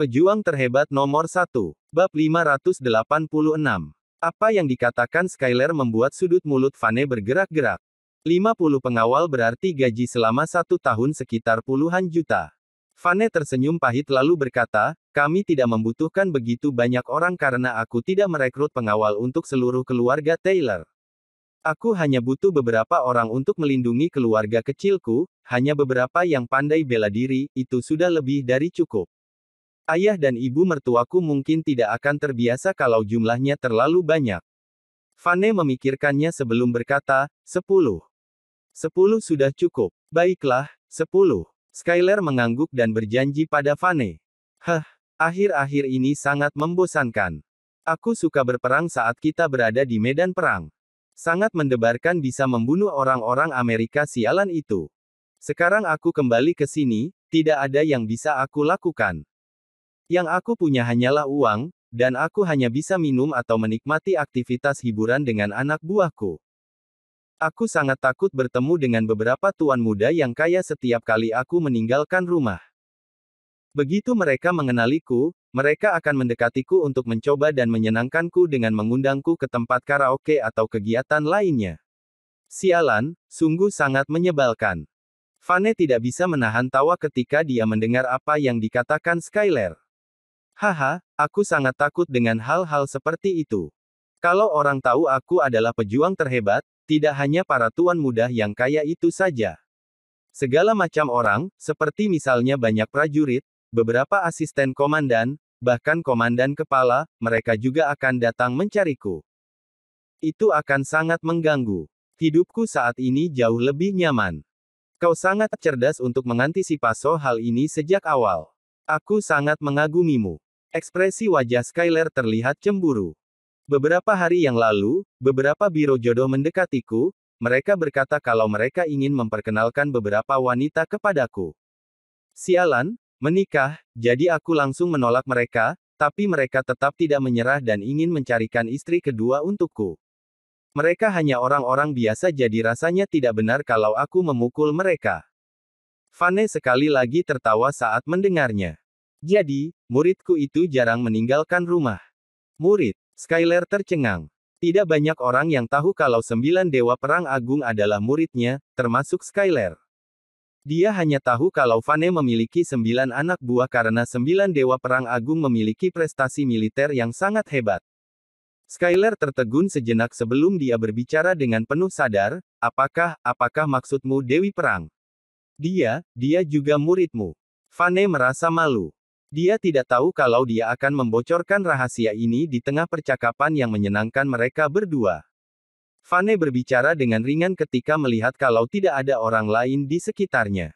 Pejuang terhebat nomor 1. Bab 586. Apa yang dikatakan Skyler membuat sudut mulut Vane bergerak-gerak. 50 pengawal berarti gaji selama 1 tahun sekitar puluhan juta. Vane tersenyum pahit lalu berkata, kami tidak membutuhkan begitu banyak orang karena aku tidak merekrut pengawal untuk seluruh keluarga Taylor. Aku hanya butuh beberapa orang untuk melindungi keluarga kecilku, hanya beberapa yang pandai bela diri, itu sudah lebih dari cukup. Ayah dan ibu mertuaku mungkin tidak akan terbiasa kalau jumlahnya terlalu banyak. Vane memikirkannya sebelum berkata, 10. 10 sudah cukup. Baiklah, 10. Skyler mengangguk dan berjanji pada Vane. Akhir-akhir ini sangat membosankan. Aku suka berperang saat kita berada di medan perang. Sangat mendebarkan bisa membunuh orang-orang Amerika sialan itu. Sekarang aku kembali ke sini, tidak ada yang bisa aku lakukan. Yang aku punya hanyalah uang, dan aku hanya bisa minum atau menikmati aktivitas hiburan dengan anak buahku. Aku sangat takut bertemu dengan beberapa tuan muda yang kaya setiap kali aku meninggalkan rumah. Begitu mereka mengenaliku, mereka akan mendekatiku untuk mencoba dan menyenangkanku dengan mengundangku ke tempat karaoke atau kegiatan lainnya. Sialan, sungguh sangat menyebalkan. Vane tidak bisa menahan tawa ketika dia mendengar apa yang dikatakan Skyler. Aku sangat takut dengan hal-hal seperti itu. Kalau orang tahu aku adalah pejuang terhebat, tidak hanya para tuan muda yang kaya itu saja. Segala macam orang, seperti misalnya banyak prajurit, beberapa asisten komandan, bahkan komandan kepala, mereka juga akan datang mencariku. Itu akan sangat mengganggu. Hidupku saat ini jauh lebih nyaman. Kau sangat cerdas untuk mengantisipasi hal ini sejak awal. Aku sangat mengagumimu. Ekspresi wajah Skyler terlihat cemburu. Beberapa hari yang lalu, beberapa biro jodoh mendekatiku, mereka berkata kalau mereka ingin memperkenalkan beberapa wanita kepadaku. Sialan, menikah, jadi aku langsung menolak mereka, tapi mereka tetap tidak menyerah dan ingin mencarikan istri kedua untukku. Mereka hanya orang-orang biasa jadi rasanya tidak benar kalau aku memukul mereka. Vane sekali lagi tertawa saat mendengarnya. Jadi, muridku itu jarang meninggalkan rumah. Murid, Skyler tercengang. Tidak banyak orang yang tahu kalau 9 Dewa Perang Agung adalah muridnya, termasuk Skyler. Dia hanya tahu kalau Vane memiliki 9 anak buah karena 9 Dewa Perang Agung memiliki prestasi militer yang sangat hebat. Skyler tertegun sejenak sebelum dia berbicara dengan penuh sadar, apakah maksudmu Dewi Perang? Dia juga muridmu. Vane merasa malu. Dia tidak tahu kalau dia akan membocorkan rahasia ini di tengah percakapan yang menyenangkan mereka berdua. Vane berbicara dengan ringan ketika melihat kalau tidak ada orang lain di sekitarnya.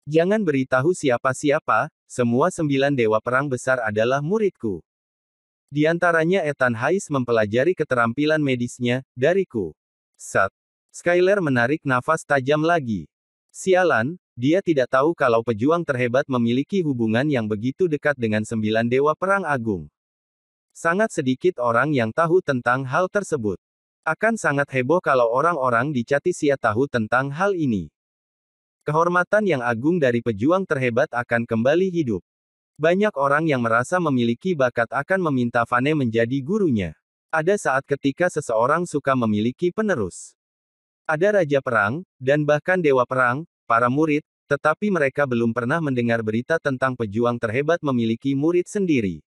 Jangan beritahu siapa-siapa, semua 9 dewa perang besar adalah muridku. Di antaranya Ethan Hayes mempelajari keterampilan medisnya, dariku. Skyler menarik nafas tajam lagi. Sialan, dia tidak tahu kalau pejuang terhebat memiliki hubungan yang begitu dekat dengan 9 Dewa Perang Agung. Sangat sedikit orang yang tahu tentang hal tersebut. Akan sangat heboh kalau orang-orang di Chatisia tahu tentang hal ini. Kehormatan yang agung dari pejuang terhebat akan kembali hidup. Banyak orang yang merasa memiliki bakat akan meminta Vane menjadi gurunya. Ada saat ketika seseorang suka memiliki penerus. Ada Raja Perang, dan bahkan Dewa Perang, para murid, tetapi mereka belum pernah mendengar berita tentang pejuang terhebat memiliki murid sendiri.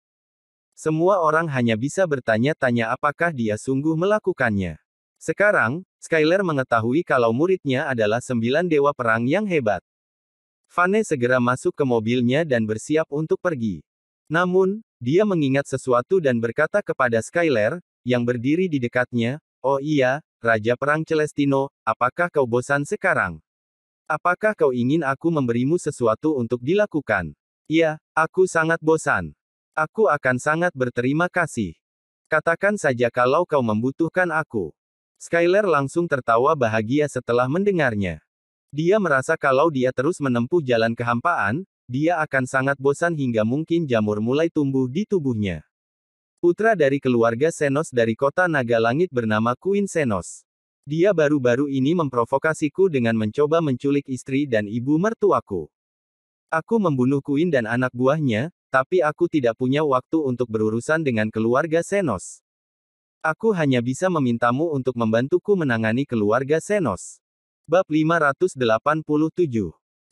Semua orang hanya bisa bertanya-tanya apakah dia sungguh melakukannya. Sekarang, Skyler mengetahui kalau muridnya adalah 9 Dewa Perang yang hebat. Vane segera masuk ke mobilnya dan bersiap untuk pergi. Namun, dia mengingat sesuatu dan berkata kepada Skyler, yang berdiri di dekatnya, oh iya, Raja Perang Celestino, apakah kau bosan sekarang? Apakah kau ingin aku memberimu sesuatu untuk dilakukan? Iya, aku sangat bosan. Aku akan sangat berterima kasih. Katakan saja kalau kau membutuhkan aku. Skyler langsung tertawa bahagia setelah mendengarnya. Dia merasa kalau dia terus menempuh jalan kehampaan, dia akan sangat bosan hingga mungkin jamur mulai tumbuh di tubuhnya. Putra dari keluarga Senos dari kota Naga Langit bernama Queen Senos. Dia baru-baru ini memprovokasiku dengan mencoba menculik istri dan ibu mertuaku. Aku membunuh Queen dan anak buahnya, tapi aku tidak punya waktu untuk berurusan dengan keluarga Xenos. Aku hanya bisa memintamu untuk membantuku menangani keluarga Xenos. Bab 587.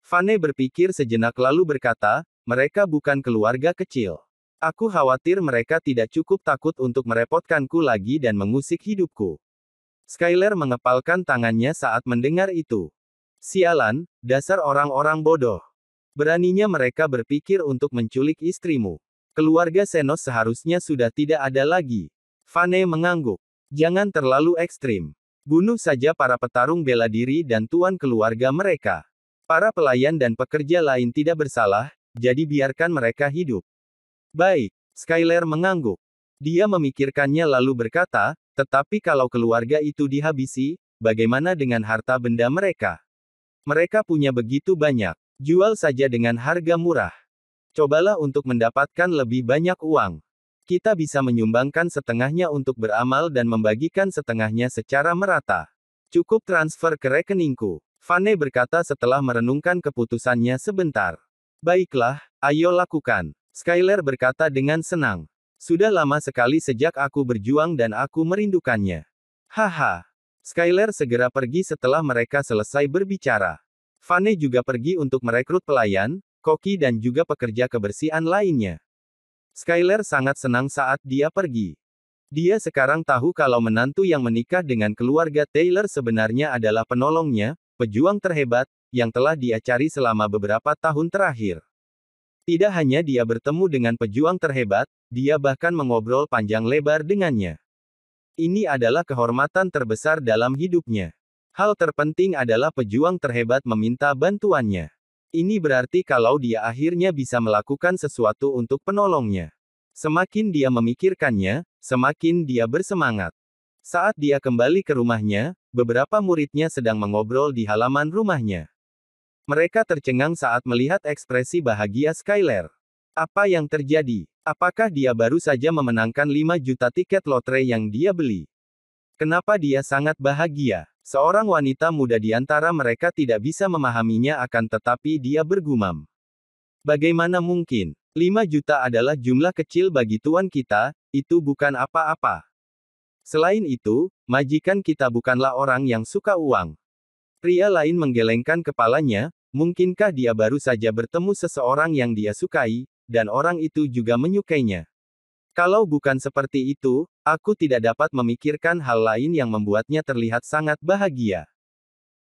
Vane berpikir sejenak lalu berkata, mereka bukan keluarga kecil. Aku khawatir mereka tidak cukup takut untuk merepotkanku lagi dan mengusik hidupku. Skyler mengepalkan tangannya saat mendengar itu. Sialan, dasar orang-orang bodoh. Beraninya mereka berpikir untuk menculik istrimu. Keluarga Xenos seharusnya sudah tidak ada lagi. Vane mengangguk. Jangan terlalu ekstrim. Bunuh saja para petarung bela diri dan tuan keluarga mereka. Para pelayan dan pekerja lain tidak bersalah, jadi biarkan mereka hidup. Baik, Skyler mengangguk. Dia memikirkannya lalu berkata, tetapi kalau keluarga itu dihabisi, bagaimana dengan harta benda mereka? Mereka punya begitu banyak. Jual saja dengan harga murah. Cobalah untuk mendapatkan lebih banyak uang. Kita bisa menyumbangkan setengahnya untuk beramal dan membagikan setengahnya secara merata. Cukup transfer ke rekeningku. Vane berkata setelah merenungkan keputusannya sebentar. Baiklah, ayo lakukan. Skyler berkata dengan senang. Sudah lama sekali sejak aku berjuang dan aku merindukannya. Haha. Skyler segera pergi setelah mereka selesai berbicara. Vane juga pergi untuk merekrut pelayan, koki dan juga pekerja kebersihan lainnya. Skyler sangat senang saat dia pergi. Dia sekarang tahu kalau menantu yang menikah dengan keluarga Taylor sebenarnya adalah penolongnya, pejuang terhebat, yang telah dia cari selama beberapa tahun terakhir. Tidak hanya dia bertemu dengan pejuang terhebat, dia bahkan mengobrol panjang lebar dengannya. Ini adalah kehormatan terbesar dalam hidupnya. Hal terpenting adalah pejuang terhebat meminta bantuannya. Ini berarti kalau dia akhirnya bisa melakukan sesuatu untuk penolongnya. Semakin dia memikirkannya, semakin dia bersemangat. Saat dia kembali ke rumahnya, beberapa muridnya sedang mengobrol di halaman rumahnya. Mereka tercengang saat melihat ekspresi bahagia Skyler. Apa yang terjadi? Apakah dia baru saja memenangkan 5 juta tiket lotre yang dia beli? Kenapa dia sangat bahagia? Seorang wanita muda di antara mereka tidak bisa memahaminya akan tetapi dia bergumam. Bagaimana mungkin? 5 juta adalah jumlah kecil bagi tuan kita, itu bukan apa-apa. Selain itu, majikan kita bukanlah orang yang suka uang. Pria lain menggelengkan kepalanya, mungkinkah dia baru saja bertemu seseorang yang dia sukai, dan orang itu juga menyukainya. Kalau bukan seperti itu, aku tidak dapat memikirkan hal lain yang membuatnya terlihat sangat bahagia.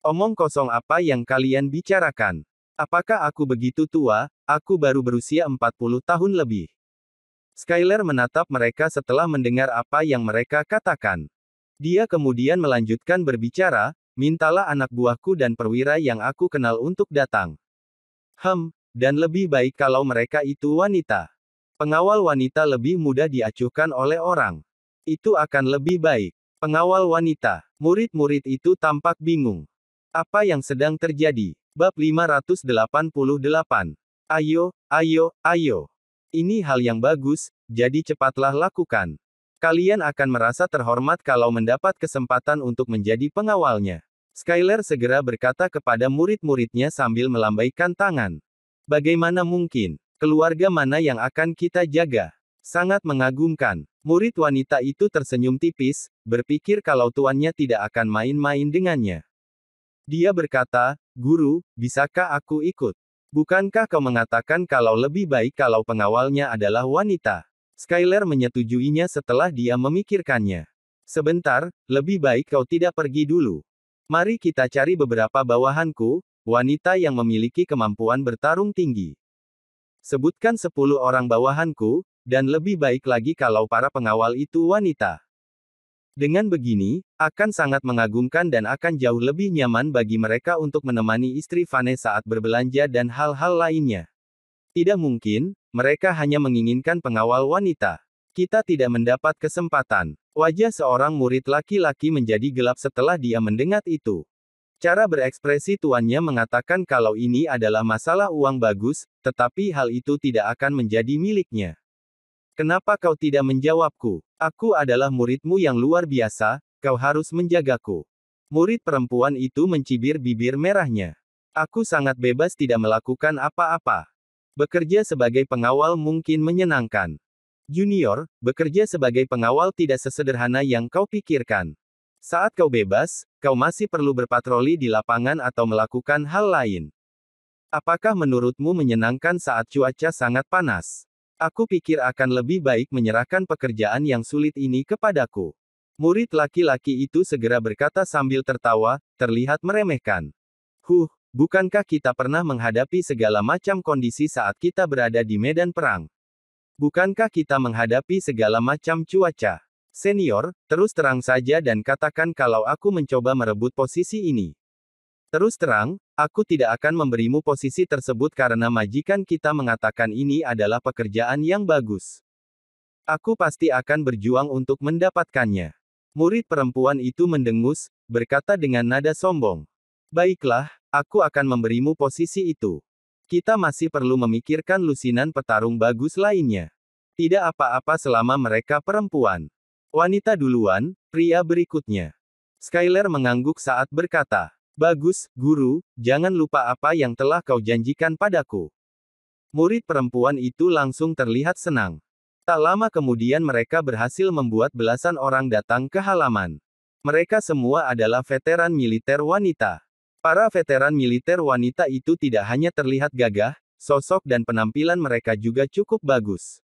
Omong kosong apa yang kalian bicarakan? Apakah aku begitu tua? Aku baru berusia 40 tahun lebih. Skyler menatap mereka setelah mendengar apa yang mereka katakan. Dia kemudian melanjutkan berbicara, mintalah anak buahku dan perwira yang aku kenal untuk datang. Dan lebih baik kalau mereka itu wanita. Pengawal wanita lebih mudah diacuhkan oleh orang. Itu akan lebih baik. Pengawal wanita. Murid-murid itu tampak bingung. Apa yang sedang terjadi? Bab 588. Ayo, ayo, ayo. Ini hal yang bagus, jadi cepatlah lakukan. Kalian akan merasa terhormat kalau mendapat kesempatan untuk menjadi pengawalnya. Skyler segera berkata kepada murid-muridnya sambil melambaikan tangan. Bagaimana mungkin? Keluarga mana yang akan kita jaga? Sangat mengagumkan. Murid wanita itu tersenyum tipis, berpikir kalau tuannya tidak akan main-main dengannya. Dia berkata, Guru, bisakah aku ikut? Bukankah kau mengatakan kalau lebih baik kalau pengawalnya adalah wanita? Skyler menyetujuinya setelah dia memikirkannya. Sebentar, lebih baik kau tidak pergi dulu. Mari kita cari beberapa bawahanku, wanita yang memiliki kemampuan bertarung tinggi. Sebutkan 10 orang bawahanku, dan lebih baik lagi kalau para pengawal itu wanita. Dengan begini, akan sangat mengagumkan dan akan jauh lebih nyaman bagi mereka untuk menemani istri Vane saat berbelanja dan hal-hal lainnya. Tidak mungkin, mereka hanya menginginkan pengawal wanita. Kita tidak mendapat kesempatan. Wajah seorang murid laki-laki menjadi gelap setelah dia mendengar itu. Cara berekspresi tuannya mengatakan kalau ini adalah masalah uang bagus, tetapi hal itu tidak akan menjadi miliknya. Kenapa kau tidak menjawabku? Aku adalah muridmu yang luar biasa, kau harus menjagaku. Murid perempuan itu mencibir bibir merahnya. Aku sangat bebas tidak melakukan apa-apa. Bekerja sebagai pengawal mungkin menyenangkan. Junior, bekerja sebagai pengawal tidak sesederhana yang kau pikirkan. Saat kau bebas, kau masih perlu berpatroli di lapangan atau melakukan hal lain. Apakah menurutmu menyenangkan saat cuaca sangat panas? Aku pikir akan lebih baik menyerahkan pekerjaan yang sulit ini kepadaku. Murid laki-laki itu segera berkata sambil tertawa, terlihat meremehkan. Bukankah kita pernah menghadapi segala macam kondisi saat kita berada di medan perang? Bukankah kita menghadapi segala macam cuaca? Senior, terus terang saja dan katakan kalau aku mencoba merebut posisi ini. Terus terang, aku tidak akan memberimu posisi tersebut karena majikan kita mengatakan ini adalah pekerjaan yang bagus. Aku pasti akan berjuang untuk mendapatkannya. Murid perempuan itu mendengus, berkata dengan nada sombong. Baiklah, aku akan memberimu posisi itu. Kita masih perlu memikirkan lusinan petarung bagus lainnya. Tidak apa-apa selama mereka perempuan. Wanita duluan, pria berikutnya. Skyler mengangguk saat berkata, bagus, guru, jangan lupa apa yang telah kau janjikan padaku. Murid perempuan itu langsung terlihat senang. Tak lama kemudian mereka berhasil membuat belasan orang datang ke halaman. Mereka semua adalah veteran militer wanita. Para veteran militer wanita itu tidak hanya terlihat gagah, sosok dan penampilan mereka juga cukup bagus.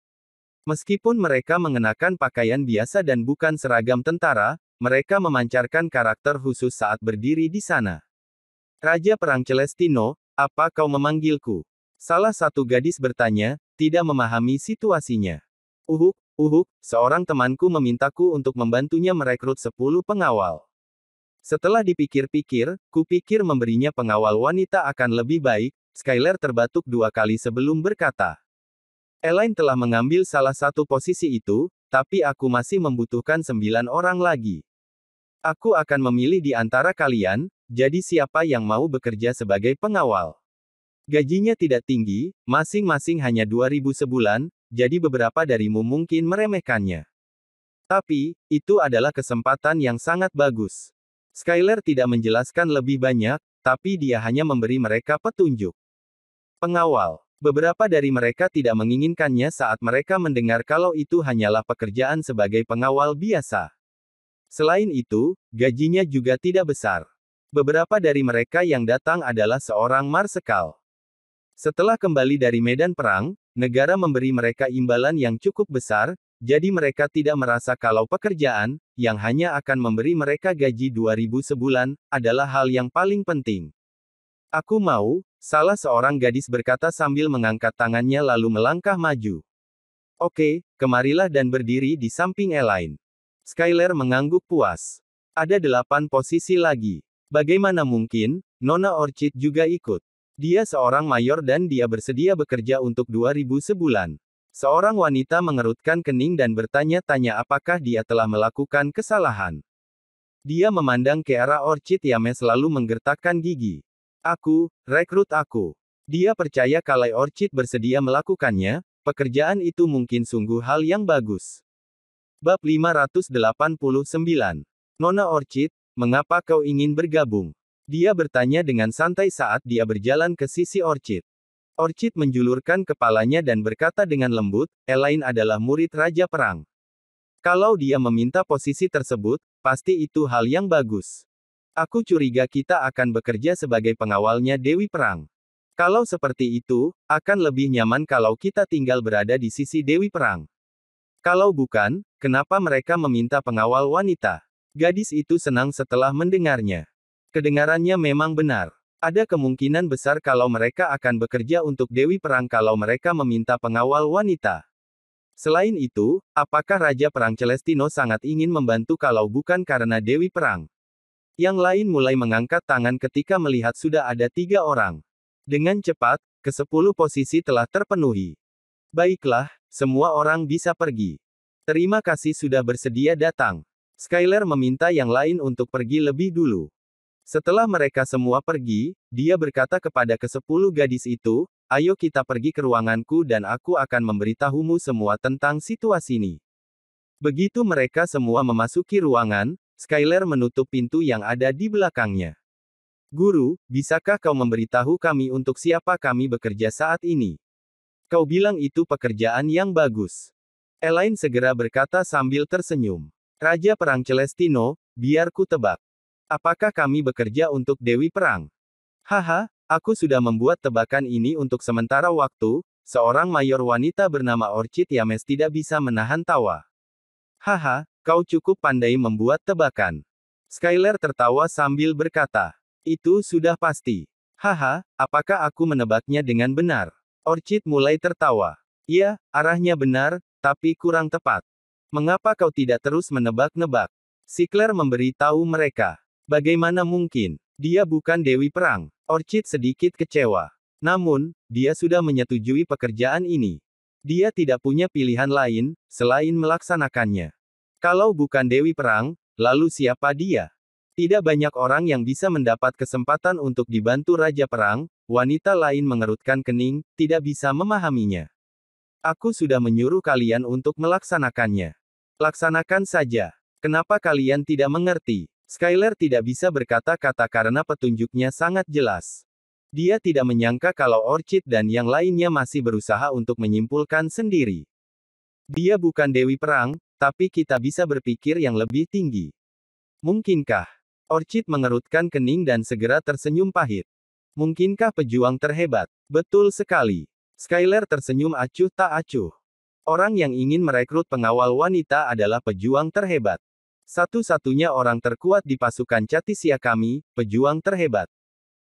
Meskipun mereka mengenakan pakaian biasa dan bukan seragam tentara, mereka memancarkan karakter khusus saat berdiri di sana. Raja Perang Celestino, apa kau memanggilku? Salah satu gadis bertanya, tidak memahami situasinya. Seorang temanku memintaku untuk membantunya merekrut 10 pengawal. Setelah dipikir-pikir, kupikir memberinya pengawal wanita akan lebih baik. Skyler terbatuk 2 kali sebelum berkata. Elaine telah mengambil salah satu posisi itu, tapi aku masih membutuhkan 9 orang lagi. Aku akan memilih di antara kalian, jadi siapa yang mau bekerja sebagai pengawal? Gajinya tidak tinggi, masing-masing hanya 2.000 sebulan, jadi beberapa darimu mungkin meremehkannya. Tapi, itu adalah kesempatan yang sangat bagus. Skyler tidak menjelaskan lebih banyak, tapi dia hanya memberi mereka petunjuk. Pengawal. Beberapa dari mereka tidak menginginkannya saat mereka mendengar kalau itu hanyalah pekerjaan sebagai pengawal biasa. Selain itu, gajinya juga tidak besar. Beberapa dari mereka yang datang adalah seorang marsekal. Setelah kembali dari medan perang, negara memberi mereka imbalan yang cukup besar, jadi mereka tidak merasa kalau pekerjaan, yang hanya akan memberi mereka gaji 2.000 sebulan, adalah hal yang paling penting. Aku mau, salah seorang gadis berkata sambil mengangkat tangannya lalu melangkah maju. Oke, kemarilah dan berdiri di samping Elaine. Skyler mengangguk puas. Ada 8 posisi lagi. Bagaimana mungkin, Nona Orchid juga ikut? Dia seorang mayor dan dia bersedia bekerja untuk 2.000 sebulan. Seorang wanita mengerutkan kening dan bertanya-tanya apakah dia telah melakukan kesalahan. Dia memandang ke arah Orchid yang selalu menggertakkan gigi. Rekrut aku. Dia percaya kalau Orchid bersedia melakukannya, pekerjaan itu mungkin sungguh hal yang bagus. Bab 589. Nona Orchid, mengapa kau ingin bergabung? Dia bertanya dengan santai saat dia berjalan ke sisi Orchid. Orchid menjulurkan kepalanya dan berkata dengan lembut, Elaine adalah murid Raja Perang. Kalau dia meminta posisi tersebut, pasti itu hal yang bagus. Aku curiga kita akan bekerja sebagai pengawalnya Dewi Perang. Kalau seperti itu, akan lebih nyaman kalau kita tinggal berada di sisi Dewi Perang. Kalau bukan, kenapa mereka meminta pengawal wanita? Gadis itu senang setelah mendengarnya. Kedengarannya memang benar. Ada kemungkinan besar kalau mereka akan bekerja untuk Dewi Perang kalau mereka meminta pengawal wanita. Selain itu, apakah Raja Perang Celestino sangat ingin membantu kalau bukan karena Dewi Perang? Yang lain mulai mengangkat tangan ketika melihat sudah ada 3 orang. Dengan cepat, ke-10 posisi telah terpenuhi. Baiklah, semua orang bisa pergi. Terima kasih sudah bersedia datang. Skyler meminta yang lain untuk pergi lebih dulu. Setelah mereka semua pergi, dia berkata kepada ke-10 gadis itu, ayo kita pergi ke ruanganku dan aku akan memberitahumu semua tentang situasi ini. Begitu mereka semua memasuki ruangan, Skyler menutup pintu yang ada di belakangnya. Guru, bisakah kau memberitahu kami untuk siapa kami bekerja saat ini? Kau bilang itu pekerjaan yang bagus. Elaine segera berkata sambil tersenyum. Raja Perang Celestino, biar ku tebak. Apakah kami bekerja untuk Dewi Perang? Haha, aku sudah membuat tebakan ini untuk sementara waktu. Seorang mayor wanita bernama Orchid Yames tidak bisa menahan tawa. Haha, kau cukup pandai membuat tebakan. Skylar tertawa sambil berkata. Itu sudah pasti. Haha, apakah aku menebaknya dengan benar? Orchid mulai tertawa. Iya, arahnya benar, tapi kurang tepat. Mengapa kau tidak terus menebak-nebak? Sinclair memberitahu mereka. Bagaimana mungkin? Dia bukan Dewi Perang. Orchid sedikit kecewa. Namun, dia sudah menyetujui pekerjaan ini. Dia tidak punya pilihan lain, selain melaksanakannya. Kalau bukan Dewi Perang, lalu siapa dia? Tidak banyak orang yang bisa mendapat kesempatan untuk dibantu Raja Perang. Wanita lain mengerutkan kening, tidak bisa memahaminya. Aku sudah menyuruh kalian untuk melaksanakannya. Laksanakan saja. Kenapa kalian tidak mengerti? Skylar tidak bisa berkata-kata karena petunjuknya sangat jelas. Dia tidak menyangka kalau Orchid dan yang lainnya masih berusaha untuk menyimpulkan sendiri. Dia bukan Dewi Perang, tapi kita bisa berpikir yang lebih tinggi. Mungkinkah? Orchid mengerutkan kening dan segera tersenyum pahit. Mungkinkah pejuang terhebat? Betul sekali. Skylar tersenyum acuh tak acuh. Orang yang ingin merekrut pengawal wanita adalah pejuang terhebat. Satu-satunya orang terkuat di pasukan Chatisia kami, pejuang terhebat.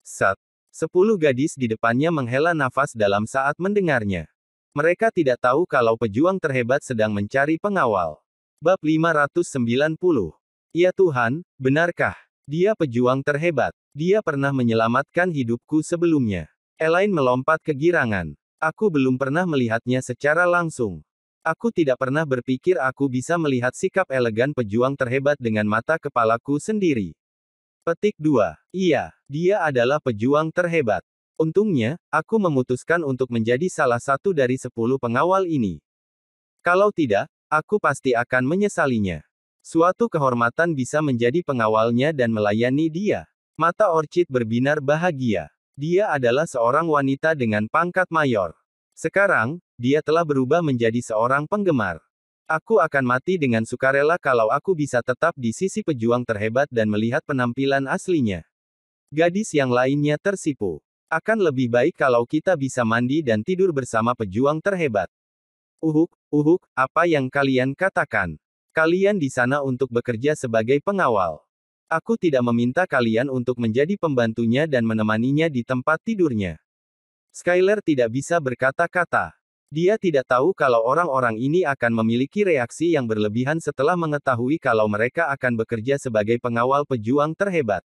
10 gadis di depannya menghela nafas dalam saat mendengarnya. Mereka tidak tahu kalau pejuang terhebat sedang mencari pengawal. Bab 590. Ya Tuhan, benarkah? Dia pejuang terhebat. Dia pernah menyelamatkan hidupku sebelumnya. Elaine melompat kegirangan. Aku belum pernah melihatnya secara langsung. Aku tidak pernah berpikir aku bisa melihat sikap elegan pejuang terhebat dengan mata kepalaku sendiri. Petik 2. Iya, dia adalah pejuang terhebat. Untungnya, aku memutuskan untuk menjadi salah satu dari 10 pengawal ini. Kalau tidak, aku pasti akan menyesalinya. Suatu kehormatan bisa menjadi pengawalnya dan melayani dia. Mata Orchid berbinar bahagia. Dia adalah seorang wanita dengan pangkat mayor. Sekarang, dia telah berubah menjadi seorang penggemar. Aku akan mati dengan sukarela kalau aku bisa tetap di sisi pejuang terhebat dan melihat penampilan aslinya. Gadis yang lainnya tersipu. Akan lebih baik kalau kita bisa mandi dan tidur bersama pejuang terhebat. Apa yang kalian katakan? Kalian di sana untuk bekerja sebagai pengawal. Aku tidak meminta kalian untuk menjadi pembantunya dan menemaninya di tempat tidurnya. Skylar tidak bisa berkata-kata. Dia tidak tahu kalau orang-orang ini akan memiliki reaksi yang berlebihan setelah mengetahui kalau mereka akan bekerja sebagai pengawal pejuang terhebat.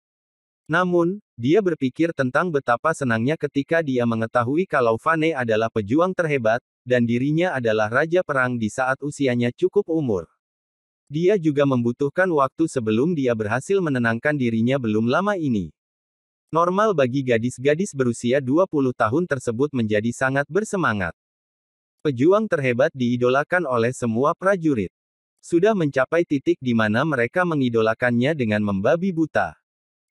Namun, dia berpikir tentang betapa senangnya ketika dia mengetahui kalau Vane adalah pejuang terhebat, dan dirinya adalah Raja Perang di saat usianya cukup umur. Dia juga membutuhkan waktu sebelum dia berhasil menenangkan dirinya belum lama ini. Normal bagi gadis-gadis berusia 20 tahun tersebut menjadi sangat bersemangat. Pejuang terhebat diidolakan oleh semua prajurit. Sudah mencapai titik di mana mereka mengidolakannya dengan membabi buta.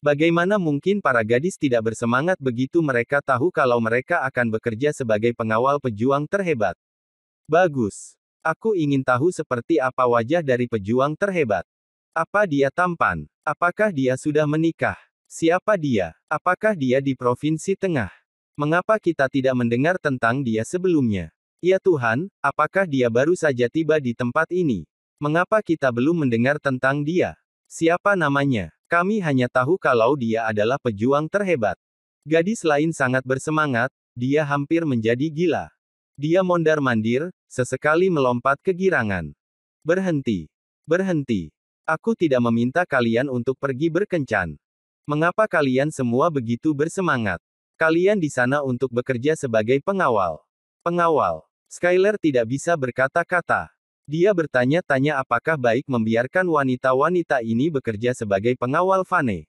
Bagaimana mungkin para gadis tidak bersemangat begitu mereka tahu kalau mereka akan bekerja sebagai pengawal pejuang terhebat? Bagus. Aku ingin tahu seperti apa wajah dari pejuang terhebat. Apa dia tampan? Apakah dia sudah menikah? Siapa dia? Apakah dia di Provinsi Tengah? Mengapa kita tidak mendengar tentang dia sebelumnya? Ya Tuhan, apakah dia baru saja tiba di tempat ini? Mengapa kita belum mendengar tentang dia? Siapa namanya? Kami hanya tahu kalau dia adalah pejuang terhebat. Gadis lain sangat bersemangat, dia hampir menjadi gila. Dia mondar-mandir, sesekali melompat kegirangan. Berhenti. Berhenti. Aku tidak meminta kalian untuk pergi berkencan. Mengapa kalian semua begitu bersemangat? Kalian di sana untuk bekerja sebagai pengawal. Pengawal. Skylar tidak bisa berkata-kata. Dia bertanya-tanya apakah baik membiarkan wanita-wanita ini bekerja sebagai pengawal Vane.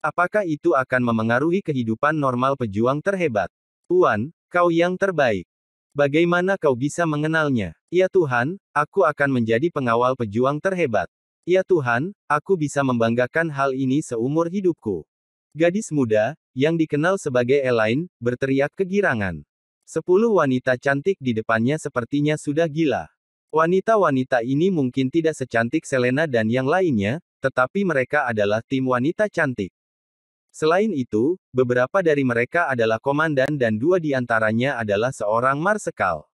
Apakah itu akan memengaruhi kehidupan normal pejuang terhebat? Tuan, kau yang terbaik. Bagaimana kau bisa mengenalnya? Ya Tuhan, aku akan menjadi pengawal pejuang terhebat. Ya Tuhan, aku bisa membanggakan hal ini seumur hidupku. Gadis muda, yang dikenal sebagai Elaine, berteriak kegirangan. 10 wanita cantik di depannya sepertinya sudah gila. Wanita-wanita ini mungkin tidak secantik Selena dan yang lainnya, tetapi mereka adalah tim wanita cantik. Selain itu, beberapa dari mereka adalah komandan dan 2 di antaranya adalah seorang marsekal.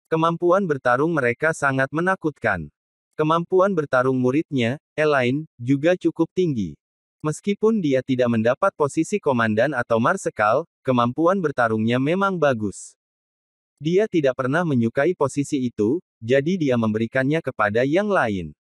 Kemampuan bertarung mereka sangat menakutkan. Kemampuan bertarung muridnya, Elaine, juga cukup tinggi. Meskipun dia tidak mendapat posisi komandan atau marsekal, kemampuan bertarungnya memang bagus. Dia tidak pernah menyukai posisi itu, jadi dia memberikannya kepada yang lain.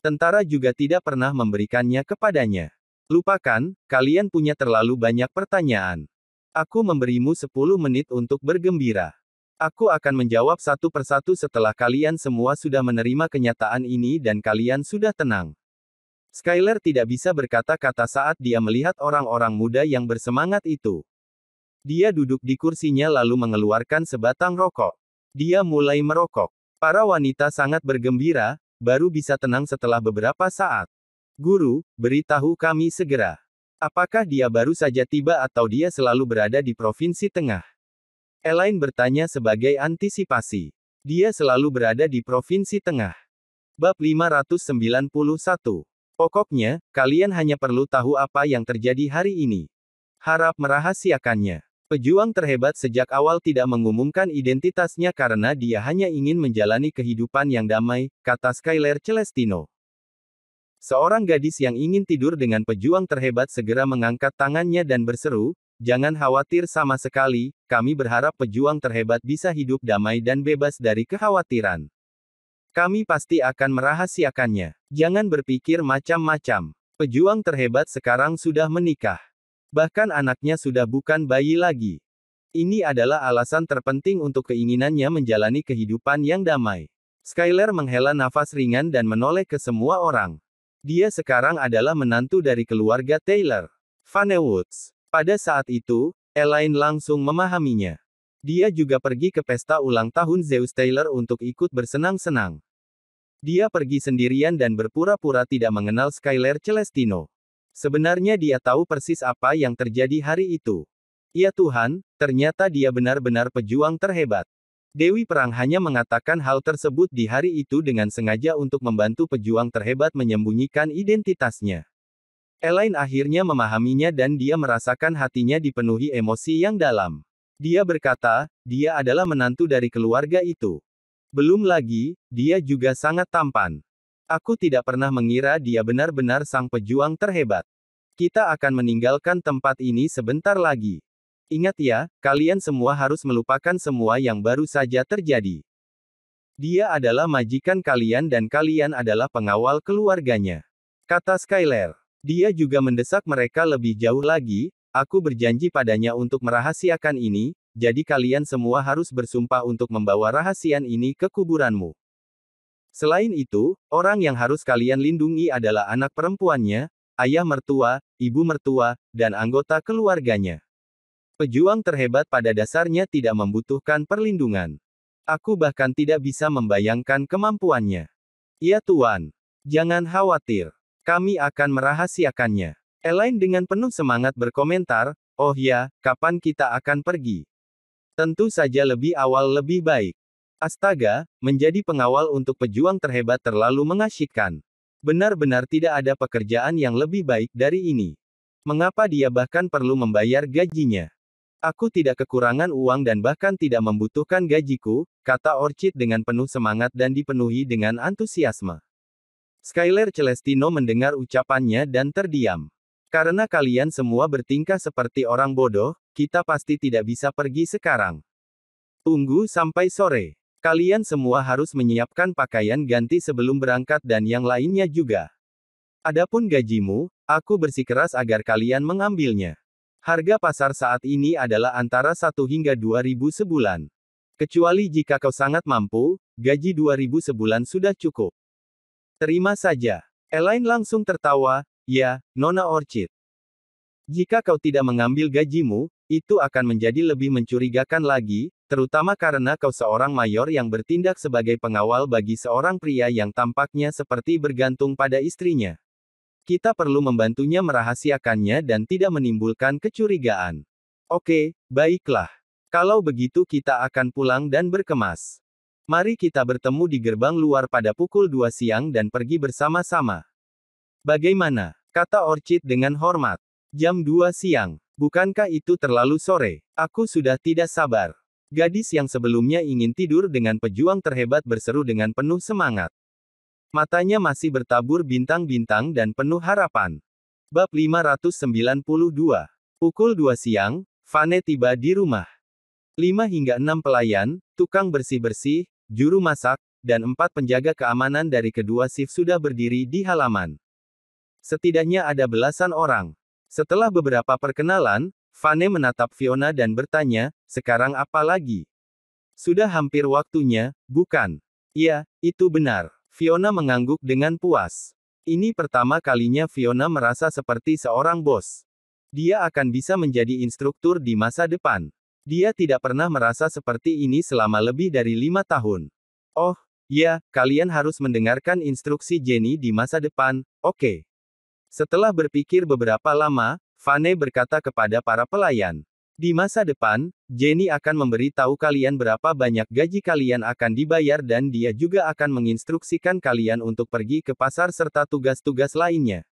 Tentara juga tidak pernah memberikannya kepadanya. Lupakan, kalian punya terlalu banyak pertanyaan. Aku memberimu 10 menit untuk bergembira. Aku akan menjawab satu persatu setelah kalian semua sudah menerima kenyataan ini dan kalian sudah tenang. Skyler tidak bisa berkata-kata saat dia melihat orang-orang muda yang bersemangat itu. Dia duduk di kursinya lalu mengeluarkan sebatang rokok. Dia mulai merokok. Para wanita sangat bergembira, baru bisa tenang setelah beberapa saat. Guru, beritahu kami segera. Apakah dia baru saja tiba atau dia selalu berada di Provinsi Tengah? Elaine bertanya sebagai antisipasi. Dia selalu berada di Provinsi Tengah. Bab 591. Pokoknya, kalian hanya perlu tahu apa yang terjadi hari ini. Harap merahasiakannya. Pejuang terhebat sejak awal tidak mengumumkan identitasnya karena dia hanya ingin menjalani kehidupan yang damai, kata Skyler Celestino. Seorang gadis yang ingin tidur dengan pejuang terhebat segera mengangkat tangannya dan berseru, "Jangan khawatir sama sekali, kami berharap pejuang terhebat bisa hidup damai dan bebas dari kekhawatiran. Kami pasti akan merahasiakannya. Jangan berpikir macam-macam. Pejuang terhebat sekarang sudah menikah. Bahkan anaknya sudah bukan bayi lagi. Ini adalah alasan terpenting untuk keinginannya menjalani kehidupan yang damai." Skyler menghela nafas ringan dan menoleh ke semua orang. Dia sekarang adalah menantu dari keluarga Taylor. Vanne Woods. Pada saat itu, Elaine langsung memahaminya. Dia juga pergi ke pesta ulang tahun Zeus Taylor untuk ikut bersenang-senang. Dia pergi sendirian dan berpura-pura tidak mengenal Skyler Celestino. Sebenarnya dia tahu persis apa yang terjadi hari itu. Ya Tuhan, ternyata dia benar-benar pejuang terhebat. Dewi Perang hanya mengatakan hal tersebut di hari itu dengan sengaja untuk membantu pejuang terhebat menyembunyikan identitasnya. Elaine akhirnya memahaminya dan dia merasakan hatinya dipenuhi emosi yang dalam. Dia berkata, dia adalah menantu dari keluarga itu. Belum lagi, dia juga sangat tampan. Aku tidak pernah mengira dia benar-benar sang pejuang terhebat. Kita akan meninggalkan tempat ini sebentar lagi. Ingat ya, kalian semua harus melupakan semua yang baru saja terjadi. Dia adalah majikan kalian dan kalian adalah pengawal keluarganya, kata Skyler. Dia juga mendesak mereka lebih jauh lagi, aku berjanji padanya untuk merahasiakan ini, jadi kalian semua harus bersumpah untuk membawa rahasian ini ke kuburanmu. Selain itu, orang yang harus kalian lindungi adalah anak perempuannya, ayah mertua, ibu mertua, dan anggota keluarganya. Pejuang terhebat pada dasarnya tidak membutuhkan perlindungan. Aku bahkan tidak bisa membayangkan kemampuannya. Ya Tuan, jangan khawatir. Kami akan merahasiakannya. Elaine dengan penuh semangat berkomentar, oh ya, kapan kita akan pergi? Tentu saja lebih awal lebih baik. Astaga, menjadi pengawal untuk pejuang terhebat terlalu mengasyikkan. Benar-benar tidak ada pekerjaan yang lebih baik dari ini. Mengapa dia bahkan perlu membayar gajinya? Aku tidak kekurangan uang dan bahkan tidak membutuhkan gajiku, kata Orchid dengan penuh semangat dan dipenuhi dengan antusiasme. Skyler Celestino mendengar ucapannya dan terdiam. Karena kalian semua bertingkah seperti orang bodoh, kita pasti tidak bisa pergi sekarang. Tunggu sampai sore. Kalian semua harus menyiapkan pakaian ganti sebelum berangkat dan yang lainnya juga. Adapun gajimu, aku bersikeras agar kalian mengambilnya. Harga pasar saat ini adalah antara 1 hingga 2.000 sebulan. Kecuali jika kau sangat mampu, gaji 2.000 sebulan sudah cukup. Terima saja. Elaine langsung tertawa, ya, Nona Orchid. Jika kau tidak mengambil gajimu, itu akan menjadi lebih mencurigakan lagi, terutama karena kau seorang mayor yang bertindak sebagai pengawal bagi seorang pria yang tampaknya seperti bergantung pada istrinya. Kita perlu membantunya merahasiakannya dan tidak menimbulkan kecurigaan. Oke, baiklah. Kalau begitu kita akan pulang dan berkemas. Mari kita bertemu di gerbang luar pada pukul 2 siang dan pergi bersama-sama. Bagaimana? Kata Orchid dengan hormat. Jam 2 siang. Bukankah itu terlalu sore? Aku sudah tidak sabar. Gadis yang sebelumnya ingin tidur dengan pejuang terhebat berseru dengan penuh semangat. Matanya masih bertabur bintang-bintang dan penuh harapan. Bab 592. Pukul 2 siang, Vane tiba di rumah. 5 hingga 6 pelayan, tukang bersih-bersih, juru masak, dan 4 penjaga keamanan dari kedua shift sudah berdiri di halaman. Setidaknya ada belasan orang. Setelah beberapa perkenalan, Vane menatap Fiona dan bertanya, "Sekarang apa lagi?" "Sudah hampir waktunya, bukan?" "Iya, itu benar." Fiona mengangguk dengan puas. Ini pertama kalinya Fiona merasa seperti seorang bos. Dia akan bisa menjadi instruktur di masa depan. Dia tidak pernah merasa seperti ini selama lebih dari 5 tahun. "Oh, ya, kalian harus mendengarkan instruksi Jenny di masa depan, oke?" Setelah berpikir beberapa lama, Vane berkata kepada para pelayan, "Di masa depan, Jenny akan memberi tahu kalian berapa banyak gaji kalian akan dibayar dan dia juga akan menginstruksikan kalian untuk pergi ke pasar serta tugas-tugas lainnya."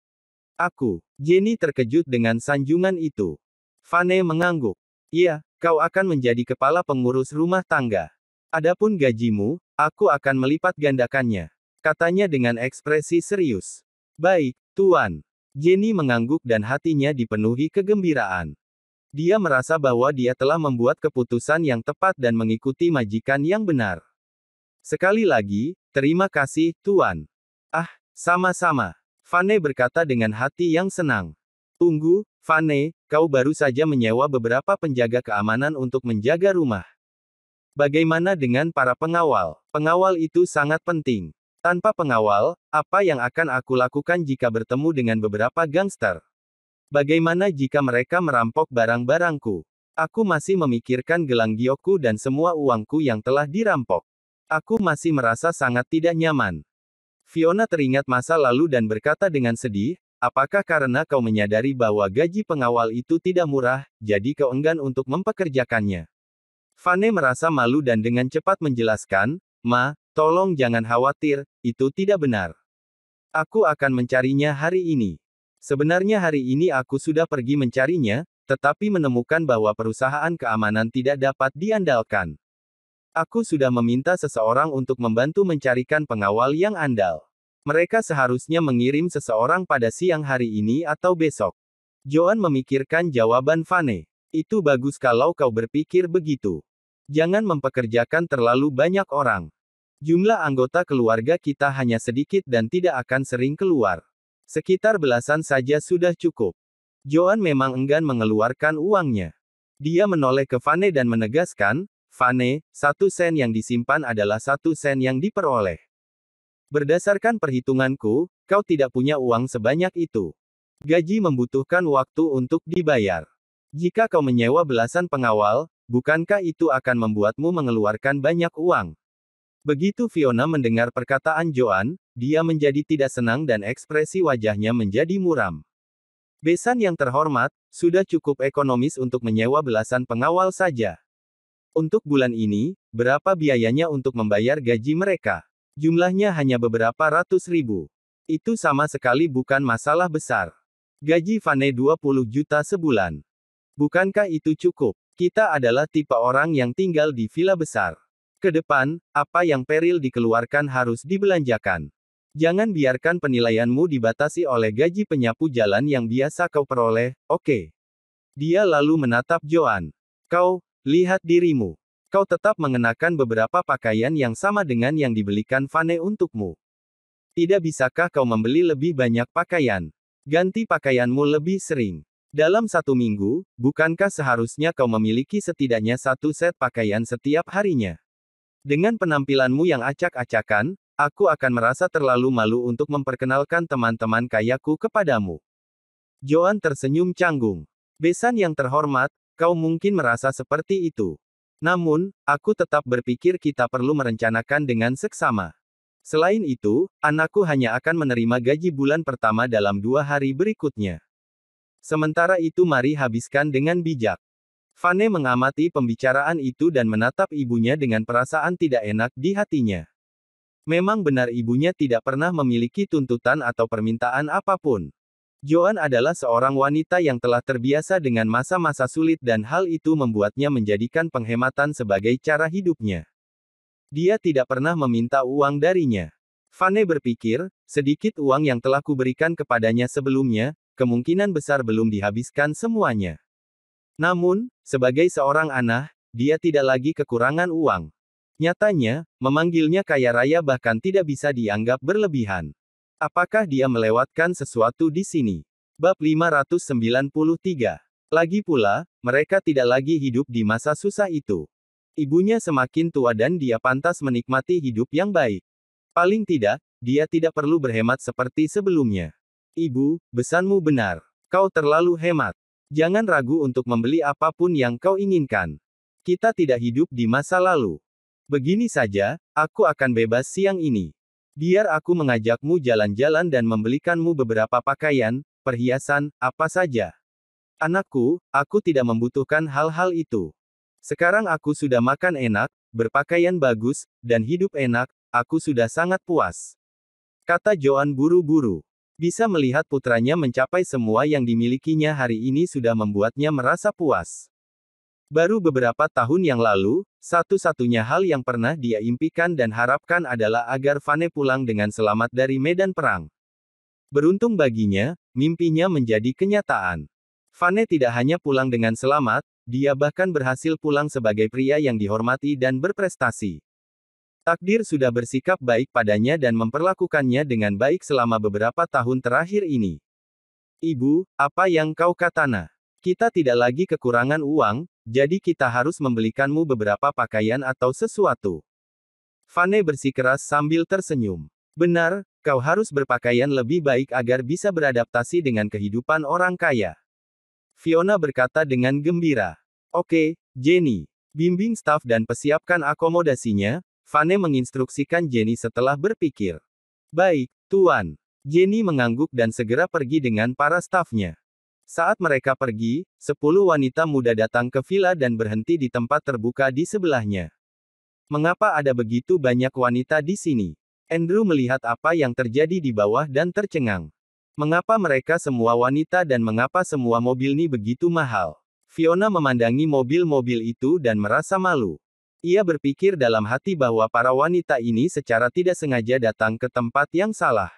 Jenny terkejut dengan sanjungan itu. Vane mengangguk. "Iya, kau akan menjadi kepala pengurus rumah tangga. Adapun gajimu, aku akan melipat gandakannya," katanya dengan ekspresi serius. "Baik, Tuan." Jenny mengangguk dan hatinya dipenuhi kegembiraan. Dia merasa bahwa dia telah membuat keputusan yang tepat dan mengikuti majikan yang benar. "Sekali lagi, terima kasih, Tuan." "Ah, sama-sama." Vane berkata dengan hati yang senang. "Tunggu, Vane, kau baru saja menyewa beberapa penjaga keamanan untuk menjaga rumah. Bagaimana dengan para pengawal? Pengawal itu sangat penting. Tanpa pengawal, apa yang akan aku lakukan jika bertemu dengan beberapa gangster? Bagaimana jika mereka merampok barang-barangku? Aku masih memikirkan gelang giokku dan semua uangku yang telah dirampok. Aku masih merasa sangat tidak nyaman." Fiona teringat masa lalu dan berkata dengan sedih, "Apakah karena kau menyadari bahwa gaji pengawal itu tidak murah, jadi kau enggan untuk mempekerjakannya?" Vane merasa malu dan dengan cepat menjelaskan, "Ma, tolong jangan khawatir, itu tidak benar. Aku akan mencarinya hari ini. Sebenarnya hari ini aku sudah pergi mencarinya, tetapi menemukan bahwa perusahaan keamanan tidak dapat diandalkan. Aku sudah meminta seseorang untuk membantu mencarikan pengawal yang andal. Mereka seharusnya mengirim seseorang pada siang hari ini atau besok." Joan memikirkan jawaban Vane. "Itu bagus kalau kau berpikir begitu. Jangan mempekerjakan terlalu banyak orang. Jumlah anggota keluarga kita hanya sedikit dan tidak akan sering keluar. Sekitar belasan saja sudah cukup." Joan memang enggan mengeluarkan uangnya. Dia menoleh ke Vane dan menegaskan, "Vane, 1 sen yang disimpan adalah 1 sen yang diperoleh. Berdasarkan perhitunganku, kau tidak punya uang sebanyak itu. Gaji membutuhkan waktu untuk dibayar. Jika kau menyewa belasan pengawal, bukankah itu akan membuatmu mengeluarkan banyak uang?" Begitu Fiona mendengar perkataan Joan, dia menjadi tidak senang dan ekspresi wajahnya menjadi muram. "Besan yang terhormat, sudah cukup ekonomis untuk menyewa belasan pengawal saja. Untuk bulan ini, berapa biayanya untuk membayar gaji mereka? Jumlahnya hanya beberapa ratus ribu. Itu sama sekali bukan masalah besar. Gaji Vane 20 juta sebulan. Bukankah itu cukup? Kita adalah tipe orang yang tinggal di villa besar. Ke depan, apa yang peril dikeluarkan harus dibelanjakan. Jangan biarkan penilaianmu dibatasi oleh gaji penyapu jalan yang biasa kau peroleh, oke?" Dia lalu menatap Joan. Lihat dirimu. Kau tetap mengenakan beberapa pakaian yang sama dengan yang dibelikan Vane untukmu. Tidak bisakah kau membeli lebih banyak pakaian? Ganti pakaianmu lebih sering. Dalam 1 minggu, bukankah seharusnya kau memiliki setidaknya 1 set pakaian setiap harinya? Dengan penampilanmu yang acak-acakan, aku akan merasa terlalu malu untuk memperkenalkan teman-teman kayaku kepadamu." Joan tersenyum canggung. "Besan yang terhormat, kau mungkin merasa seperti itu. Namun, aku tetap berpikir kita perlu merencanakan dengan seksama. Selain itu, anakku hanya akan menerima gaji bulan pertama dalam 2 hari berikutnya. Sementara itu mari habiskan dengan bijak. Fane mengamati pembicaraan itu dan menatap ibunya dengan perasaan tidak enak di hatinya. Memang benar ibunya tidak pernah memiliki tuntutan atau permintaan apapun. Joan adalah seorang wanita yang telah terbiasa dengan masa-masa sulit dan hal itu membuatnya menjadikan penghematan sebagai cara hidupnya. Dia tidak pernah meminta uang darinya. Fane berpikir, sedikit uang yang telah kuberikan kepadanya sebelumnya, kemungkinan besar belum dihabiskan semuanya. Namun, sebagai seorang anak, dia tidak lagi kekurangan uang. Nyatanya, memanggilnya kaya raya bahkan tidak bisa dianggap berlebihan. Apakah dia melewatkan sesuatu di sini? Bab 593. Lagi pula, mereka tidak lagi hidup di masa susah itu. Ibunya semakin tua dan dia pantas menikmati hidup yang baik. Paling tidak, dia tidak perlu berhemat seperti sebelumnya. Ibu, pesanmu benar. Kau terlalu hemat. Jangan ragu untuk membeli apapun yang kau inginkan. Kita tidak hidup di masa lalu. Begini saja, aku akan bebas siang ini. Biar aku mengajakmu jalan-jalan dan membelikanmu beberapa pakaian, perhiasan, apa saja. Anakku, aku tidak membutuhkan hal-hal itu. Sekarang aku sudah makan enak, berpakaian bagus, dan hidup enak, aku sudah sangat puas. Kata Joan buru-buru. Bisa melihat putranya mencapai semua yang dimilikinya hari ini sudah membuatnya merasa puas. Baru beberapa tahun yang lalu, satu-satunya hal yang pernah dia impikan dan harapkan adalah agar Fane pulang dengan selamat dari medan perang. Beruntung baginya, mimpinya menjadi kenyataan. Fane tidak hanya pulang dengan selamat, dia bahkan berhasil pulang sebagai pria yang dihormati dan berprestasi. Takdir sudah bersikap baik padanya dan memperlakukannya dengan baik selama beberapa tahun terakhir ini. Ibu, apa yang kau katakan? Kita tidak lagi kekurangan uang, jadi kita harus membelikanmu beberapa pakaian atau sesuatu. Fane bersikeras sambil tersenyum. Benar, kau harus berpakaian lebih baik agar bisa beradaptasi dengan kehidupan orang kaya. Fiona berkata dengan gembira. Oke, Jenny. Bimbing staf dan persiapkan akomodasinya, Fane menginstruksikan Jenny setelah berpikir. Baik, Tuan. Jenny mengangguk dan segera pergi dengan para stafnya. Saat mereka pergi, 10 wanita muda datang ke villa dan berhenti di tempat terbuka di sebelahnya. Mengapa ada begitu banyak wanita di sini? Andrew melihat apa yang terjadi di bawah dan tercengang. Mengapa mereka semua wanita dan mengapa semua mobil ini begitu mahal? Fiona memandangi mobil-mobil itu dan merasa malu. Ia berpikir dalam hati bahwa para wanita ini secara tidak sengaja datang ke tempat yang salah.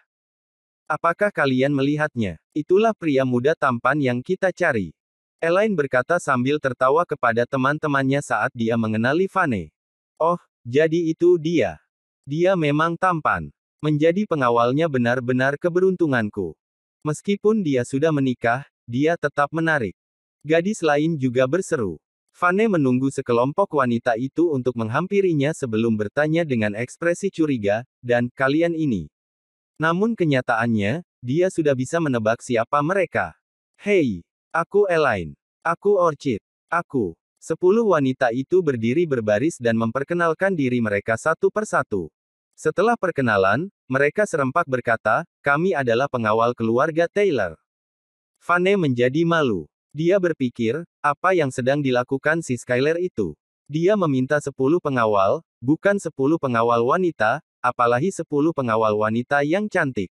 Apakah kalian melihatnya? Itulah pria muda tampan yang kita cari. Elaine berkata sambil tertawa kepada teman-temannya saat dia mengenali Fane. Oh, jadi itu dia. Dia memang tampan. Menjadi pengawalnya benar-benar keberuntunganku. Meskipun dia sudah menikah, dia tetap menarik. Gadis lain juga berseru. Fane menunggu sekelompok wanita itu untuk menghampirinya sebelum bertanya dengan ekspresi curiga, dan kalian ini. Namun kenyataannya, dia sudah bisa menebak siapa mereka. Hei, aku Elaine. Aku Orchid. Aku. 10 wanita itu berdiri berbaris dan memperkenalkan diri mereka satu persatu. Setelah perkenalan, mereka serempak berkata, kami adalah pengawal keluarga Taylor. Fane menjadi malu. Dia berpikir, apa yang sedang dilakukan si Skylar itu? Dia meminta 10 pengawal, bukan 10 pengawal wanita, apalagi 10 pengawal wanita yang cantik.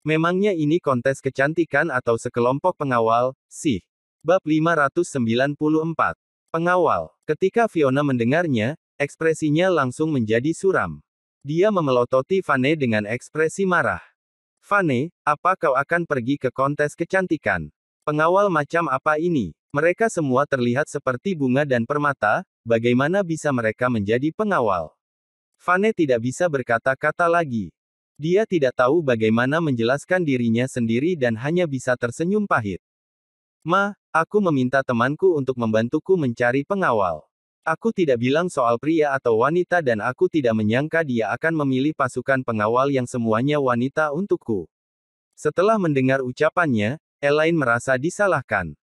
Memangnya ini kontes kecantikan atau sekelompok pengawal, sih? Bab 594. Pengawal. Ketika Fiona mendengarnya, ekspresinya langsung menjadi suram. Dia memelototi Fane dengan ekspresi marah. Fane, apa kau akan pergi ke kontes kecantikan? Pengawal macam apa ini? Mereka semua terlihat seperti bunga dan permata, bagaimana bisa mereka menjadi pengawal? Fane tidak bisa berkata-kata lagi. Dia tidak tahu bagaimana menjelaskan dirinya sendiri dan hanya bisa tersenyum pahit. Ma, aku meminta temanku untuk membantuku mencari pengawal. Aku tidak bilang soal pria atau wanita dan aku tidak menyangka dia akan memilih pasukan pengawal yang semuanya wanita untukku. Setelah mendengar ucapannya, Elaine merasa disalahkan.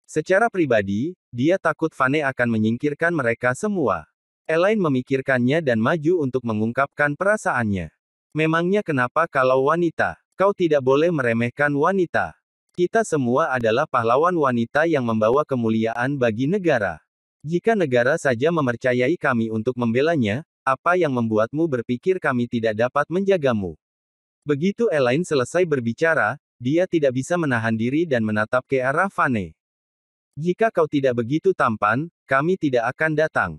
Secara pribadi, dia takut Fane akan menyingkirkan mereka semua. Elaine memikirkannya dan maju untuk mengungkapkan perasaannya. Memangnya kenapa kalau wanita? Kau tidak boleh meremehkan wanita. Kita semua adalah pahlawan wanita yang membawa kemuliaan bagi negara. Jika negara saja mempercayai kami untuk membelanya, apa yang membuatmu berpikir kami tidak dapat menjagamu? Begitu Elaine selesai berbicara, dia tidak bisa menahan diri dan menatap ke arah Vane. Jika kau tidak begitu tampan, kami tidak akan datang.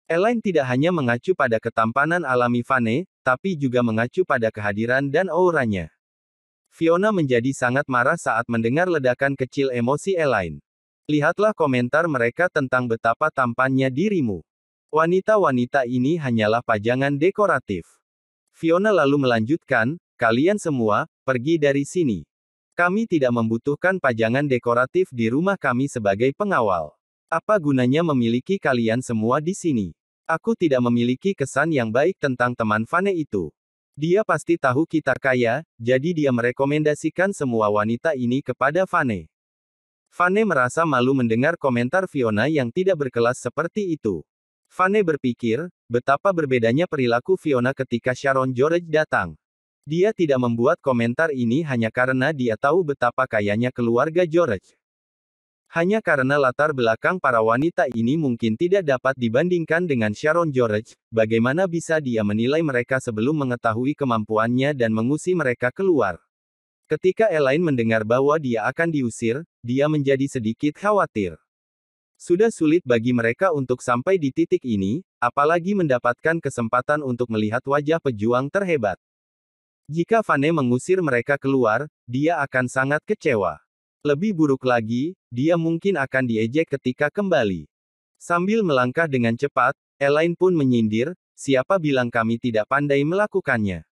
Elaine tidak hanya mengacu pada ketampanan alami Vane, tapi juga mengacu pada kehadiran dan auranya. Fiona menjadi sangat marah saat mendengar ledakan kecil emosi Elaine. Lihatlah komentar mereka tentang betapa tampannya dirimu. Wanita-wanita ini hanyalah pajangan dekoratif. Fiona lalu melanjutkan, kalian semua, pergi dari sini. Kami tidak membutuhkan pajangan dekoratif di rumah kami sebagai pengawal. Apa gunanya memiliki kalian semua di sini? Aku tidak memiliki kesan yang baik tentang teman Vane itu. Dia pasti tahu kita kaya, jadi dia merekomendasikan semua wanita ini kepada Vane. Vane merasa malu mendengar komentar Fiona yang tidak berkelas seperti itu. Vane berpikir, betapa berbedanya perilaku Fiona ketika Sharon George datang. Dia tidak membuat komentar ini hanya karena dia tahu betapa kayanya keluarga George. Hanya karena latar belakang para wanita ini mungkin tidak dapat dibandingkan dengan Sharon George, bagaimana bisa dia menilai mereka sebelum mengetahui kemampuannya dan mengusir mereka keluar. Ketika Elaine mendengar bahwa dia akan diusir, dia menjadi sedikit khawatir. Sudah sulit bagi mereka untuk sampai di titik ini, apalagi mendapatkan kesempatan untuk melihat wajah pejuang terhebat. Jika Vane mengusir mereka keluar, dia akan sangat kecewa. Lebih buruk lagi, dia mungkin akan diejek ketika kembali. Sambil melangkah dengan cepat, Elaine pun menyindir, siapa bilang kami tidak pandai melakukannya?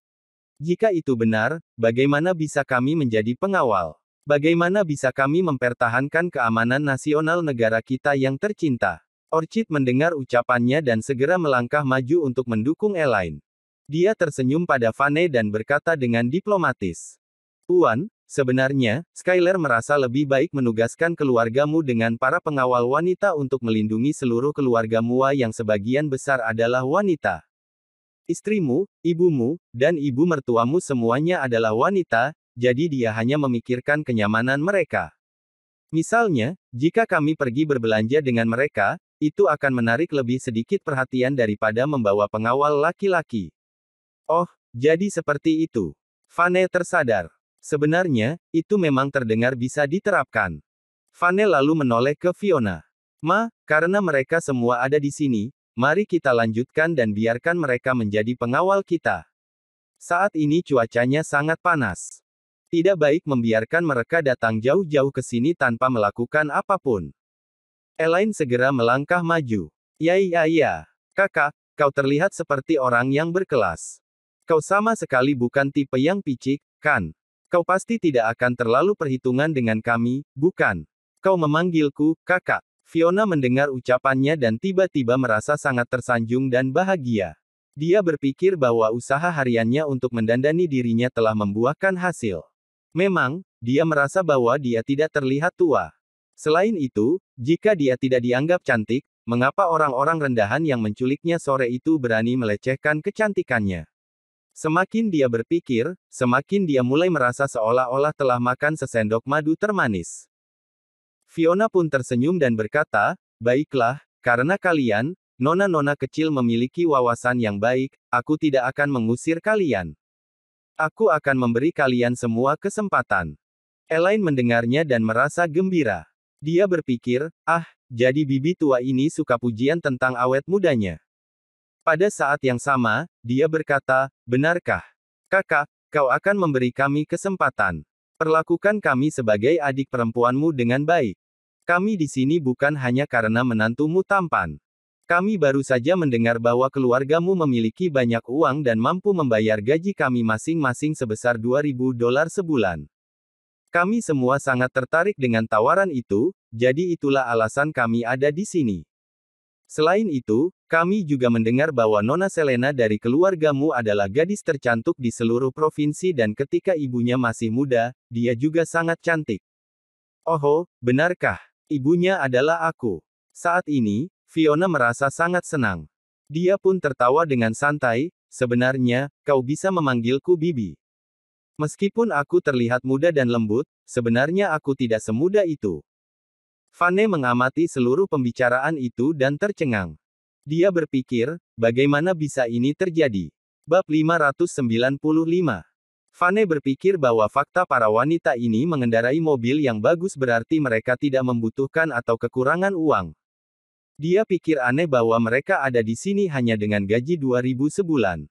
Jika itu benar, bagaimana bisa kami menjadi pengawal? Bagaimana bisa kami mempertahankan keamanan nasional negara kita yang tercinta? Orchid mendengar ucapannya dan segera melangkah maju untuk mendukung Elaine. Dia tersenyum pada Vane dan berkata dengan diplomatis. Tuan, sebenarnya, Skylar merasa lebih baik menugaskan keluargamu dengan para pengawal wanita untuk melindungi seluruh keluargamu yang sebagian besar adalah wanita. Istrimu, ibumu, dan ibu mertuamu semuanya adalah wanita, jadi dia hanya memikirkan kenyamanan mereka. Misalnya, jika kami pergi berbelanja dengan mereka, itu akan menarik lebih sedikit perhatian daripada membawa pengawal laki-laki. Oh, jadi seperti itu. Vane tersadar. Sebenarnya, itu memang terdengar bisa diterapkan. Vane lalu menoleh ke Fiona. Ma, karena mereka semua ada di sini, mari kita lanjutkan dan biarkan mereka menjadi pengawal kita. Saat ini cuacanya sangat panas. Tidak baik membiarkan mereka datang jauh-jauh ke sini tanpa melakukan apapun. Elaine segera melangkah maju. Ya, kakak, kau terlihat seperti orang yang berkelas. Kau sama sekali bukan tipe yang picik, kan? Kau pasti tidak akan terlalu perhitungan dengan kami, bukan? Kau memanggilku, kakak. Fiona mendengar ucapannya dan tiba-tiba merasa sangat tersanjung dan bahagia. Dia berpikir bahwa usaha hariannya untuk mendandani dirinya telah membuahkan hasil. Memang, dia merasa bahwa dia tidak terlihat tua. Selain itu, jika dia tidak dianggap cantik, mengapa orang-orang rendahan yang menculiknya sore itu berani melecehkan kecantikannya? Semakin dia berpikir, semakin dia mulai merasa seolah-olah telah makan sesendok madu termanis. Fiona pun tersenyum dan berkata, baiklah, karena kalian, nona-nona kecil memiliki wawasan yang baik, aku tidak akan mengusir kalian. Aku akan memberi kalian semua kesempatan. Elaine mendengarnya dan merasa gembira. Dia berpikir, jadi bibi tua ini suka pujian tentang awet mudanya. Pada saat yang sama, dia berkata, benarkah? Kakak, kau akan memberi kami kesempatan. Perlakukan kami sebagai adik perempuanmu dengan baik. Kami di sini bukan hanya karena menantumu tampan. Kami baru saja mendengar bahwa keluargamu memiliki banyak uang dan mampu membayar gaji kami masing-masing sebesar $2.000 sebulan. Kami semua sangat tertarik dengan tawaran itu, jadi itulah alasan kami ada di sini. Selain itu, kami juga mendengar bahwa Nona Selena dari keluargamu adalah gadis tercantik di seluruh provinsi dan ketika ibunya masih muda, dia juga sangat cantik. Oh, benarkah? Ibunya adalah aku. Saat ini, Fiona merasa sangat senang. Dia pun tertawa dengan santai, sebenarnya, kau bisa memanggilku Bibi. Meskipun aku terlihat muda dan lembut, sebenarnya aku tidak semudah itu. Fane mengamati seluruh pembicaraan itu dan tercengang. Dia berpikir, bagaimana bisa ini terjadi? Bab 595. Fane berpikir bahwa fakta para wanita ini mengendarai mobil yang bagus berarti mereka tidak membutuhkan atau kekurangan uang. Dia pikir aneh bahwa mereka ada di sini hanya dengan gaji 2.000 sebulan.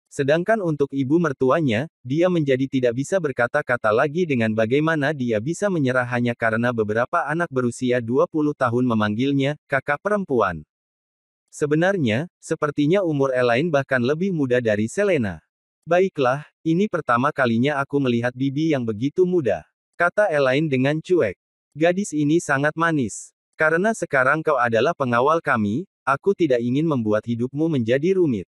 Sedangkan untuk ibu mertuanya, dia menjadi tidak bisa berkata-kata lagi dengan bagaimana dia bisa menyerah hanya karena beberapa anak berusia 20 tahun memanggilnya, kakak perempuan. Sebenarnya, sepertinya umur Elaine bahkan lebih muda dari Selena. Baiklah, ini pertama kalinya aku melihat bibi yang begitu muda, kata Elaine dengan cuek. Gadis ini sangat manis. Karena sekarang kau adalah pengawal kami, aku tidak ingin membuat hidupmu menjadi rumit.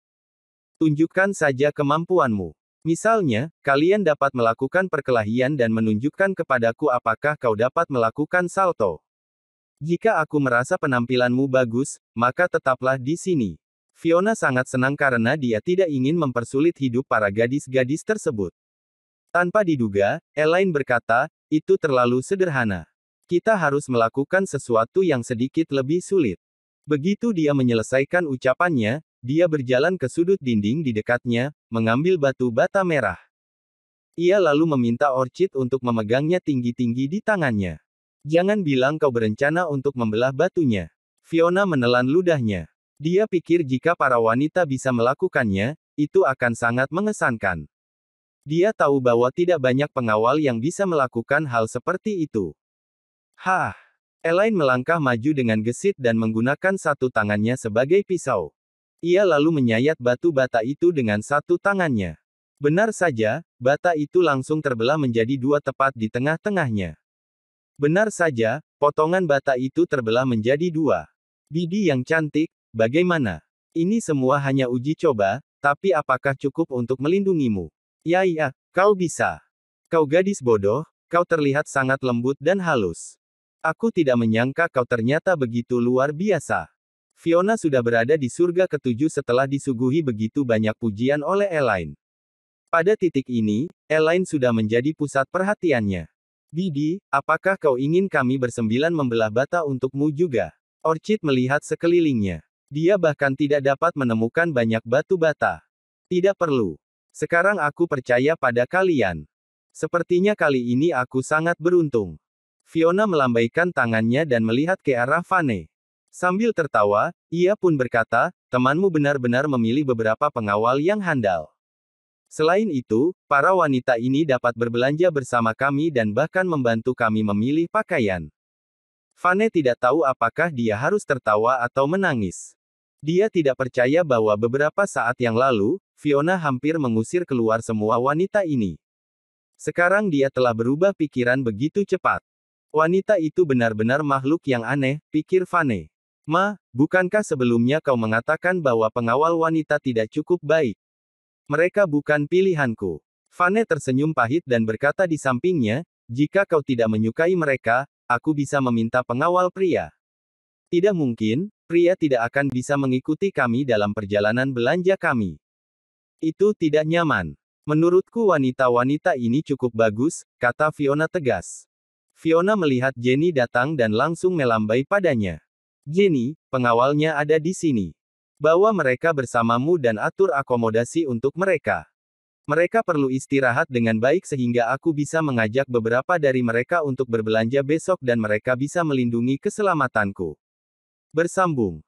Tunjukkan saja kemampuanmu. Misalnya, kalian dapat melakukan perkelahian dan menunjukkan kepadaku apakah kau dapat melakukan salto. Jika aku merasa penampilanmu bagus, maka tetaplah di sini. Fiona sangat senang karena dia tidak ingin mempersulit hidup para gadis-gadis tersebut. Tanpa diduga, Elaine berkata, itu terlalu sederhana. Kita harus melakukan sesuatu yang sedikit lebih sulit. Begitu dia menyelesaikan ucapannya, dia berjalan ke sudut dinding di dekatnya, mengambil batu bata merah. Ia lalu meminta Orchid untuk memegangnya tinggi-tinggi di tangannya. Jangan bilang kau berencana untuk membelah batunya. Fiona menelan ludahnya. Dia pikir jika para wanita bisa melakukannya, itu akan sangat mengesankan. Dia tahu bahwa tidak banyak pengawal yang bisa melakukan hal seperti itu. Hah! Elaine melangkah maju dengan gesit dan menggunakan satu tangannya sebagai pisau. Ia lalu menyayat batu bata itu dengan satu tangannya. Benar saja, bata itu langsung terbelah menjadi dua tepat di tengah-tengahnya. Benar saja, potongan bata itu terbelah menjadi dua. Bibi yang cantik, bagaimana? Ini semua hanya uji coba, tapi apakah cukup untuk melindungimu? Ya, kau bisa. Kau gadis bodoh, kau terlihat sangat lembut dan halus. Aku tidak menyangka kau ternyata begitu luar biasa. Fiona sudah berada di surga ketujuh setelah disuguhi begitu banyak pujian oleh Elaine. Pada titik ini, Elaine sudah menjadi pusat perhatiannya. Bibi, apakah kau ingin kami bersembilan membelah bata untukmu juga? Orchid melihat sekelilingnya. Dia bahkan tidak dapat menemukan banyak batu bata. Tidak perlu. Sekarang aku percaya pada kalian. Sepertinya kali ini aku sangat beruntung. Fiona melambaikan tangannya dan melihat ke arah Fane. Sambil tertawa, ia pun berkata, temanmu benar-benar memilih beberapa pengawal yang handal. Selain itu, para wanita ini dapat berbelanja bersama kami dan bahkan membantu kami memilih pakaian. Fane tidak tahu apakah dia harus tertawa atau menangis. Dia tidak percaya bahwa beberapa saat yang lalu, Fiona hampir mengusir keluar semua wanita ini. Sekarang dia telah berubah pikiran begitu cepat. Wanita itu benar-benar makhluk yang aneh, pikir Fane. Bukankah sebelumnya kau mengatakan bahwa pengawal wanita tidak cukup baik? Mereka bukan pilihanku. Fane tersenyum pahit dan berkata di sampingnya, jika kau tidak menyukai mereka, aku bisa meminta pengawal pria. Tidak mungkin, pria tidak akan bisa mengikuti kami dalam perjalanan belanja kami. Itu tidak nyaman. Menurutku wanita-wanita ini cukup bagus, kata Fiona tegas. Fiona melihat Jenny datang dan langsung melambai padanya. Jenny, pengawalnya ada di sini. Bawa mereka bersamamu dan atur akomodasi untuk mereka. Mereka perlu istirahat dengan baik sehingga aku bisa mengajak beberapa dari mereka untuk berbelanja besok dan mereka bisa melindungi keselamatanku. Bersambung.